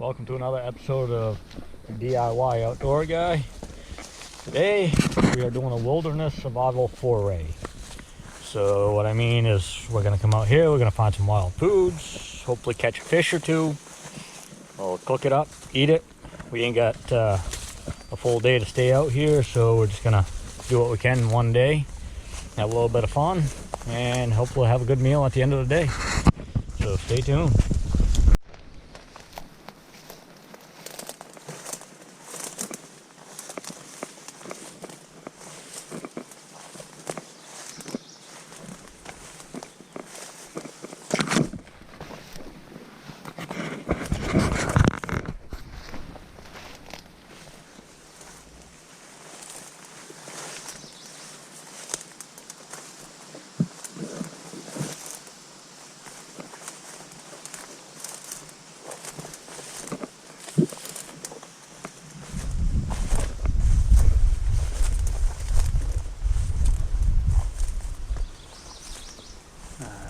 Welcome to another episode of DIY Outdoor Guy. Today we are doing a wilderness survival foray. So what I mean is we're going to come out here, we're going to find some wild foods, hopefully catch a fish or two. We'll cook it up, eat it. We ain't got a full day to stay out here, so we're just going to do what we can in one day, have a little bit of fun, and hopefully have a good meal at the end of the day. So stay tuned.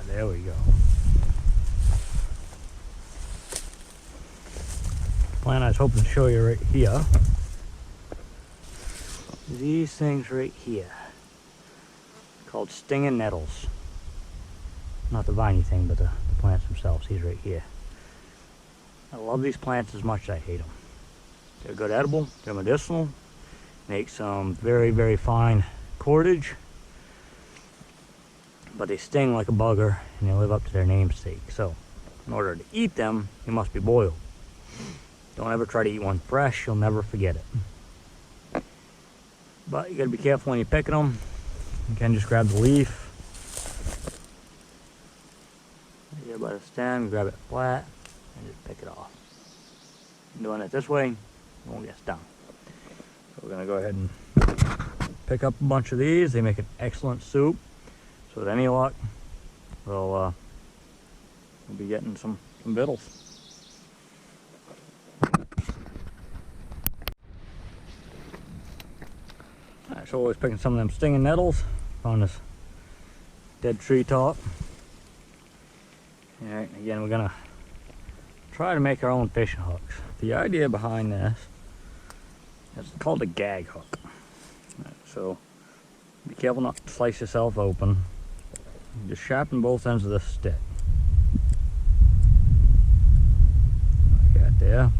There we go. Plan I was hoping to show you right here. These things right here, called stinging nettles. Not the viney thing, but the plants themselves. These right here. I love these plants as much as I hate them. They're good edible. They're medicinal. Make some very, very fine cordage. But they sting like a bugger, and they live up to their namesake. So, in order to eat them, they must be boiled. Don't ever try to eat one fresh, you'll never forget it. But you gotta be careful when you're picking them. You can just grab the leaf. Right by the stem, grab it flat, and just pick it off. Doing it this way, it won't get stung. So we're gonna go ahead and pick up a bunch of these. They make an excellent soup. So with any luck, we'll be getting some victuals. Alright, so always picking some of them stinging nettles on this dead tree top. Alright, again we're gonna try to make our own fishing hooks. The idea behind this is called a gag hook. Right, so be careful not to slice yourself open. Just sharpen both ends of this stick. Like that there.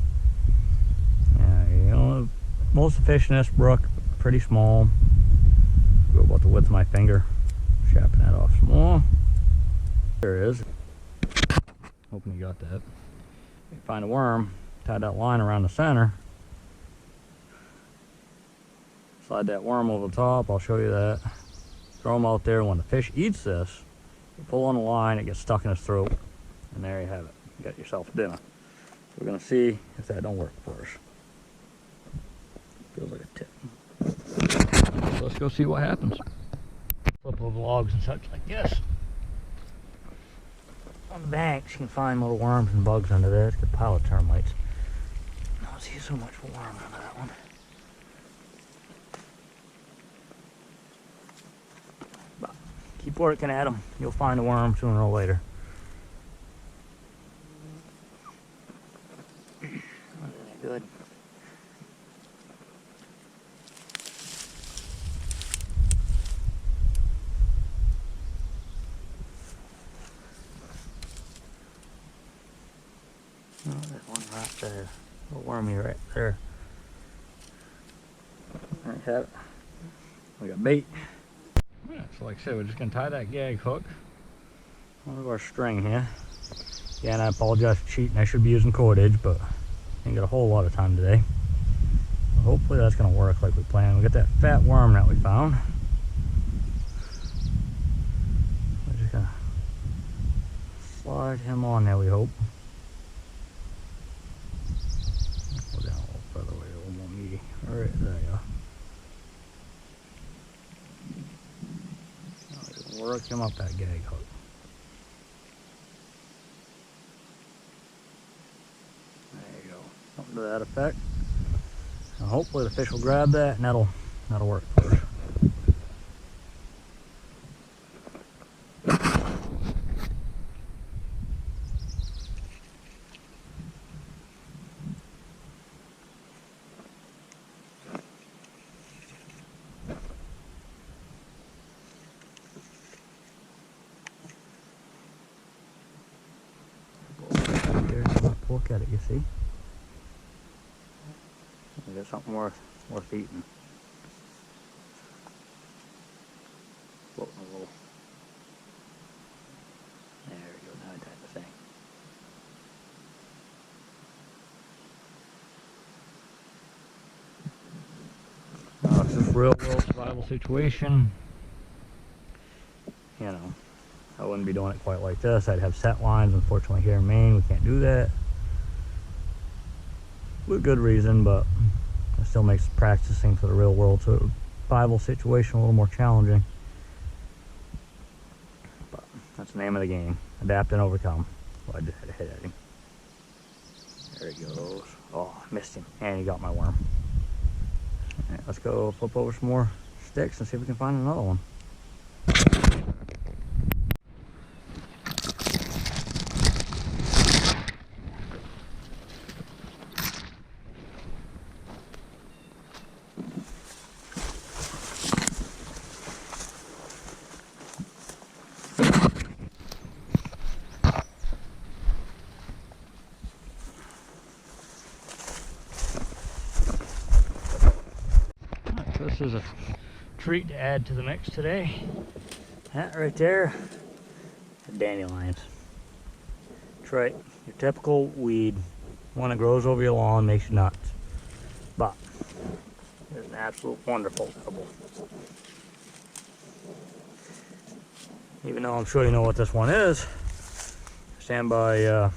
You know, most of the fish in this brook are pretty small. Go about the width of my finger. Sharpen that off some more. There it is. Hoping you got that. You find a worm, tie that line around the center. Slide that worm over the top, I'll show you that. Throw them out there. When the fish eats this, you pull on the line, it gets stuck in his throat, and there you have it. You got yourself dinner. So we're going to see if that don't work for us. Feels like a tip. So let's go see what happens. Flip over logs and such like this. On the banks, you can find little worms and bugs under there. It's a pile of termites. I don't see so much worms under that one. Keep working at them. You'll find a worm sooner or later. Good. Oh, there's one right there. A little wormy right there. There you have it. We got bait. Yeah, so like I said, we're just going to tie that gag hook onto our string here. Yeah, and I apologize for cheating. I should be using cordage, but I ain't got a whole lot of time today. So hopefully that's going to work like we planned. We got that fat worm that we found. We're just going to slide him on there, we hope. Go down a little further away, a little more meaty. Alright, there you go. Work him up that gag hook. There you go. Something to that effect. And hopefully the fish will grab that and that'll work for us. Look at it, you see? We got something worth eating. Floating a little. There we go, that type of thing. It's just real world survival situation. You know, I wouldn't be doing it quite like this. I'd have set lines. Unfortunately, here in Maine, we can't do that. With good reason, but it still makes practicing for the real world survival situation a little more challenging. But that's the name of the game. Adapt and overcome. Well, I just had to hit at him. There he goes. Oh, I missed him. And he got my worm. All right, let's go flip over some more sticks and see if we can find another one. This is a treat to add to the mix today. That right there, dandelions. That's right, your typical weed. One that grows over your lawn, makes you nuts. But it's an absolute wonderful edible. Even though I'm sure you know what this one is, stand by,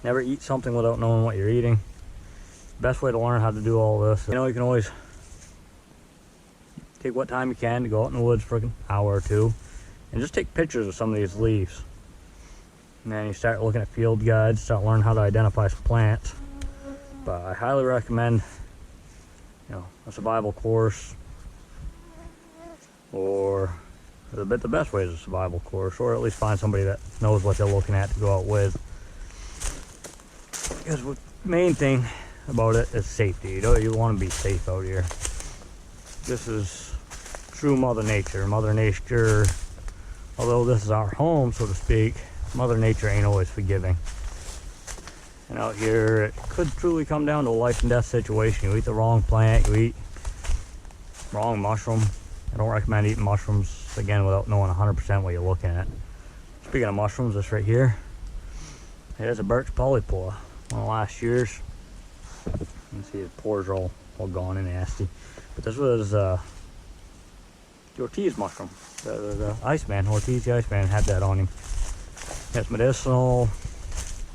never eat something without knowing what you're eating. Best way to learn how to do all this, you know, you can always take what time you can to go out in the woods for an hour or two and just take pictures of some of these leaves. And then you start looking at field guides, start learning how to identify some plants. But I highly recommend, you know, a survival course, or the best way is a survival course, or at least find somebody that knows what they're looking at to go out with. Because the main thing about it is safety. You want to be safe out here. This is true Mother Nature. Mother Nature, although this is our home, so to speak, Mother Nature ain't always forgiving. And out here, it could truly come down to a life and death situation. You eat the wrong plant, you eat wrong mushroom. I don't recommend eating mushrooms, again, without knowing 100% what you're looking at. Speaking of mushrooms, this right here, there's a birch polypore, one of last year's. You can see the pores are all gone and nasty. But this was the Ortiz mushroom. The Iceman, Ortiz the Iceman, had that on him. It's medicinal,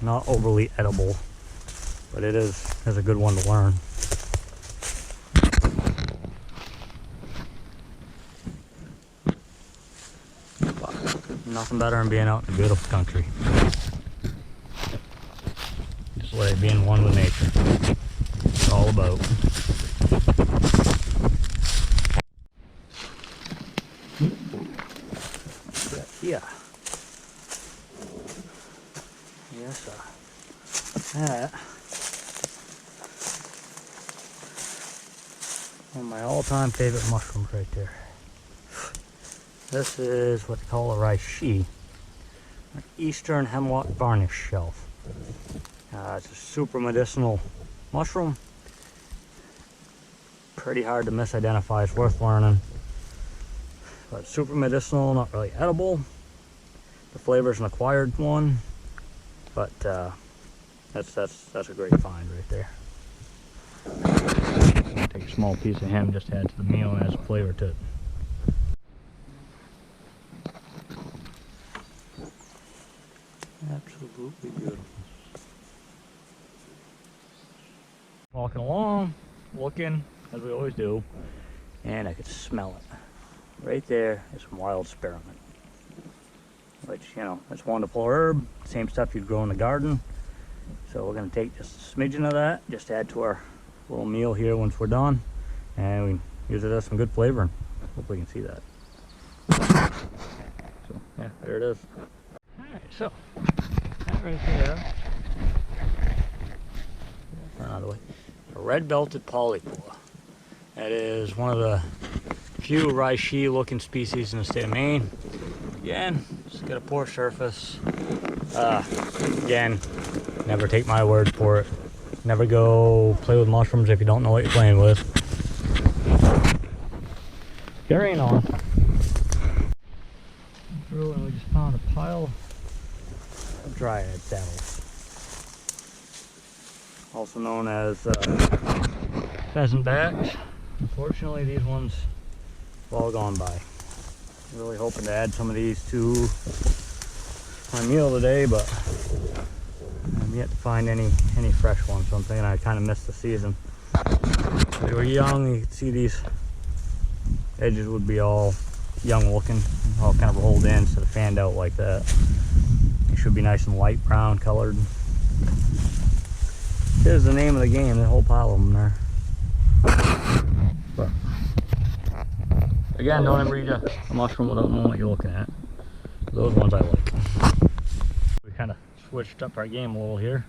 not overly edible, but it is a good one to learn. But nothing better than being out in the beautiful country. Just let it be in one with nature. It's all about. Yeah. Yes, that. One of my all-time favorite mushrooms right there. This is what they call a reishi, an eastern hemlock varnish shelf. It's a super medicinal mushroom. Pretty hard to misidentify. It's worth learning. But super medicinal, not really edible. The flavor is an acquired one, but that's a great find right there. Take a small piece of him, just add to the meal and add some flavor to it. Absolutely beautiful. Walking along, looking, as we always do, and I could smell it. Right there is some wild spearmint, which, you know, it's a wonderful herb, same stuff you'd grow in the garden. So we're going to take just a smidgen of that, just add to our little meal here once we're done, and we use it as some good flavoring. Hopefully you can see that. So yeah, there it is. Alright, so that right there, turn out of the way, a red-belted polypore. That is one of the few reishi looking species in the state of Maine. Again, it's got a poor surface. Again, Never take my word for it. Never go play with mushrooms if you don't know what you're playing with. Carrying on. Through, and we just found a pile of dryad saddles, also known as pheasant backs. Unfortunately, these ones have all gone by. Really hoping to add some of these to my meal today, but I'm yet to find any fresh ones, so I'm thinking I kind of missed the season. They were young. You could see these edges would be all young looking, all kind of rolled in instead of fanned out like that. It should be nice and light brown colored. There's the name of the game, the whole pile of them there. But again, don't ever eat a mushroom without knowing what you're looking at. Those ones I like. We kind of switched up our game a little here.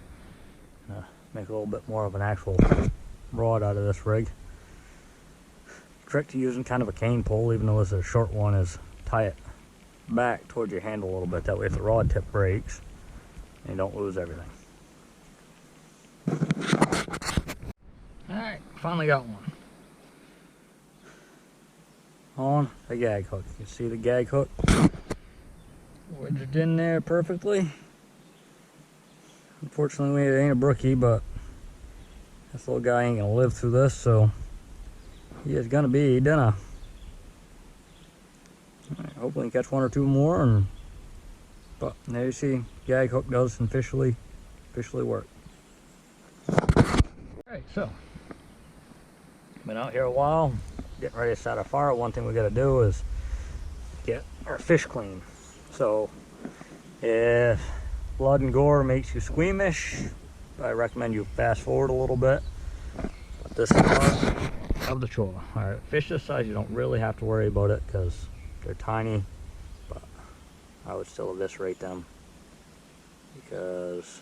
Make a little bit more of an actual rod out of this rig. Trick to using kind of a cane pole, even though this is a short one, is tie it back towards your handle a little bit. That way if the rod tip breaks, you don't lose everything. Alright, finally got one. On the gag hook. You can see the gag hook wedged in there perfectly. Unfortunately, it ain't a brookie, but this little guy ain't gonna live through this, so he is gonna be dinner. Right, hopefully catch one or two more, but there you see, gag hook does officially work. Alright, so been out here a while, getting ready to start a fire. One thing we gotta do is get our fish clean. So if blood and gore makes you squeamish, I recommend you fast forward a little bit. But this is part of the chore. Alright, fish this size, you don't really have to worry about it because they're tiny, but I would still eviscerate them because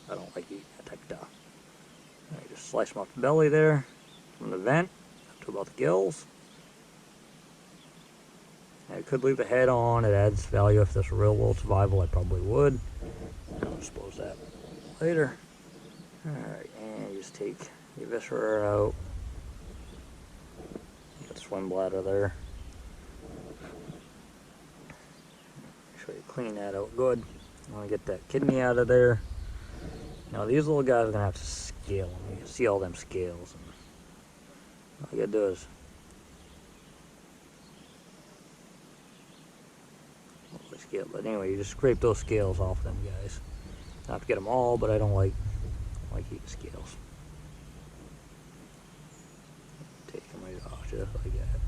I don't like eating that type of stuff. Right, just slice them off the belly there, from the vent up to about the gills. I could leave the head on, it adds value. If this were real world survival, I probably would. I'll dispose that later. Alright, and you just take the viscera out. Get the swim bladder there. Make sure you clean that out good. You want to get that kidney out of there. Now these little guys are going to have to scale them. You can see all them scales. And all you got to do is scale, but anyway, you just scrape those scales off them guys. Not to get them all, but I don't like eating scales. Take them right off just like that.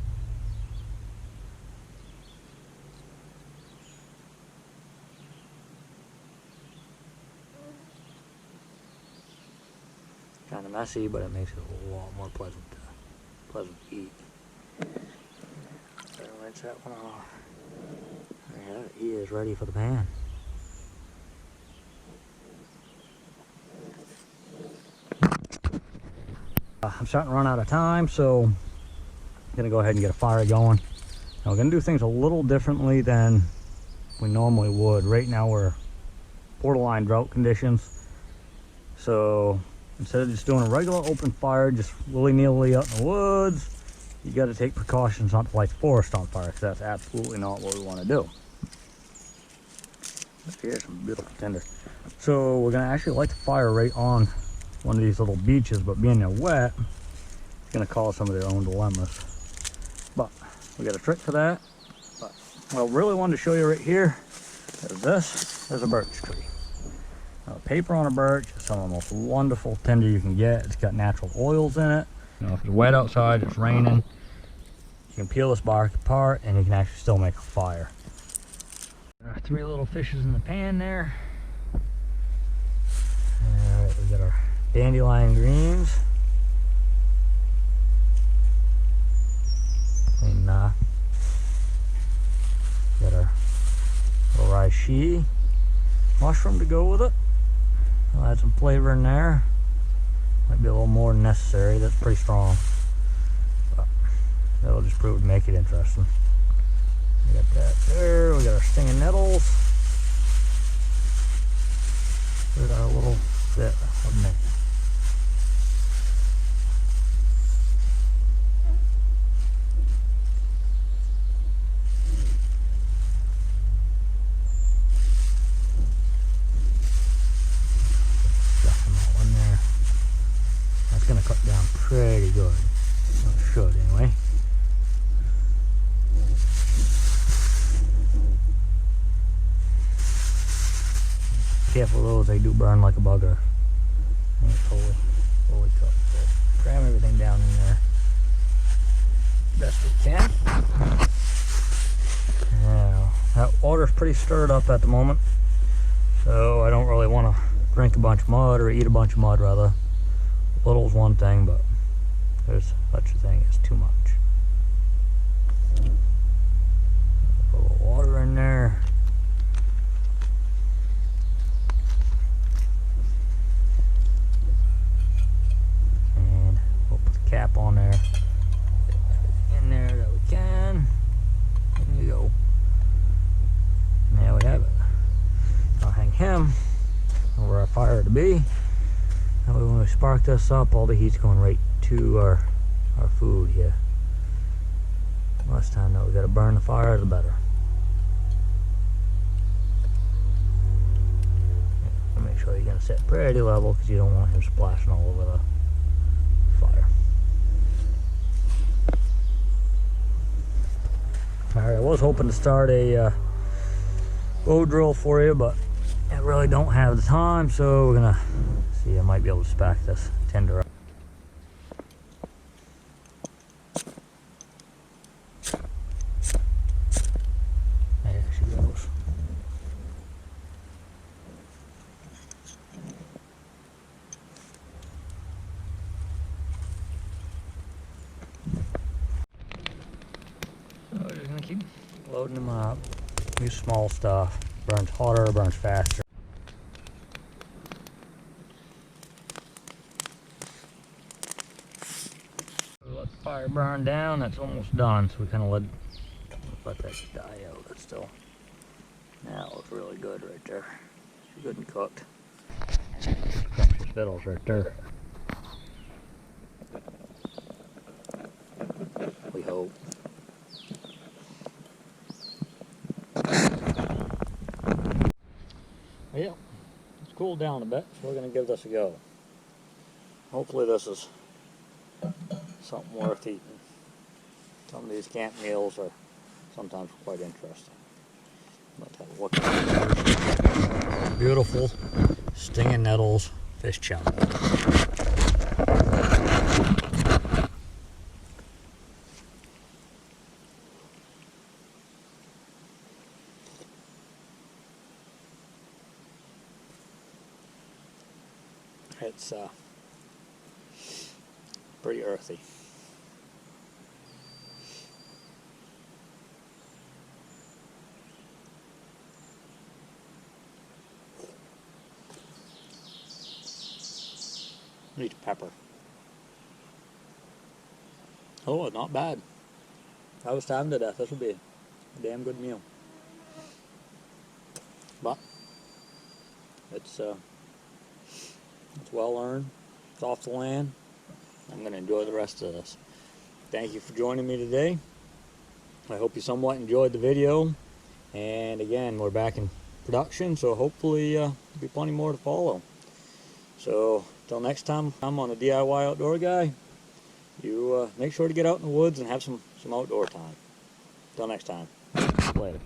Kind of messy, but it makes it a lot more pleasant to eat. So rinse that one off. Yeah, he is ready for the pan. I'm starting to run out of time, so I'm gonna go ahead and get a fire going. Now we're gonna do things a little differently than we normally would. Right now we're borderline drought conditions, so instead of just doing a regular open fire, just willy-nilly out in the woods, you got to take precautions not to light the forest on fire, because that's absolutely not what we want to do. Here's some beautiful tinder. So we're going to actually light the fire right on one of these little beaches, but being they're wet, it's going to cause some of their own dilemmas. But we got a trick for that. But what I really wanted to show you right here is this is a birch tree. Now, paper on a birch is some of the most wonderful tinder you can get. It's got natural oils in it. You know, if it's wet outside, it's raining, you can peel this bark apart and you can actually still make a fire. There are 3 little fishes in the pan there. Alright, we got our dandelion greens. And got our reishi mushroom to go with it. I'll add some flavor in there. Might be a little more than necessary. That's pretty strong, but that'll just prove to make it interesting. We got that there. We got our stinging nettles. We got our little it, wasn't it? Stuff them all in there. That's gonna cut down pretty good. Well, it should anyway. Careful though, they do burn like a bugger. Ain't fully cooked. So cram everything down in there best we can. Now, that water's pretty stirred up at the moment, so I don't really want to drink a bunch of mud or eat a bunch of mud rather. Little's one thing, but there's such a thing as too much. Put a little water in there. Cap on there, in there that we can. There you go. And there we have it. I'll hang him where our fire to be. That way when we spark this up, all the heat's going right to our food here. Less time that we got to burn the fire, the better. Make sure you're going to set pretty level because you don't want him splashing all over the fire. Alright, I was hoping to start a bow drill for you, but I really don't have the time, so we're gonna see. I might be able to spack this tinder up. There she goes. So we're just gonna keep loading them up. Use small stuff. Burns hotter, burns faster. Let the fire burn down. That's almost done. So we kind of let that die out. That's still. Now it looks really good right there. Good and cooked. Fiddles right there. We hope. Yeah, it's cooled down a bit, so we're going to give this a go. Hopefully this is something worth eating. Some of these camp meals are sometimes quite interesting. Let's have a look at it. Beautiful stinging nettles fish chowder. It's pretty earthy. Need pepper. Oh, not bad. I was starving to death. This would be a damn good meal. But it's well earned. It's off the land. I'm going to enjoy the rest of this. Thank you for joining me today. I hope you somewhat enjoyed the video. And again, we're back in production, so hopefully there'll be plenty more to follow. So until next time, I'm on a DIY Outdoor Guy. You make sure to get out in the woods and have some outdoor time. Until next time. Later.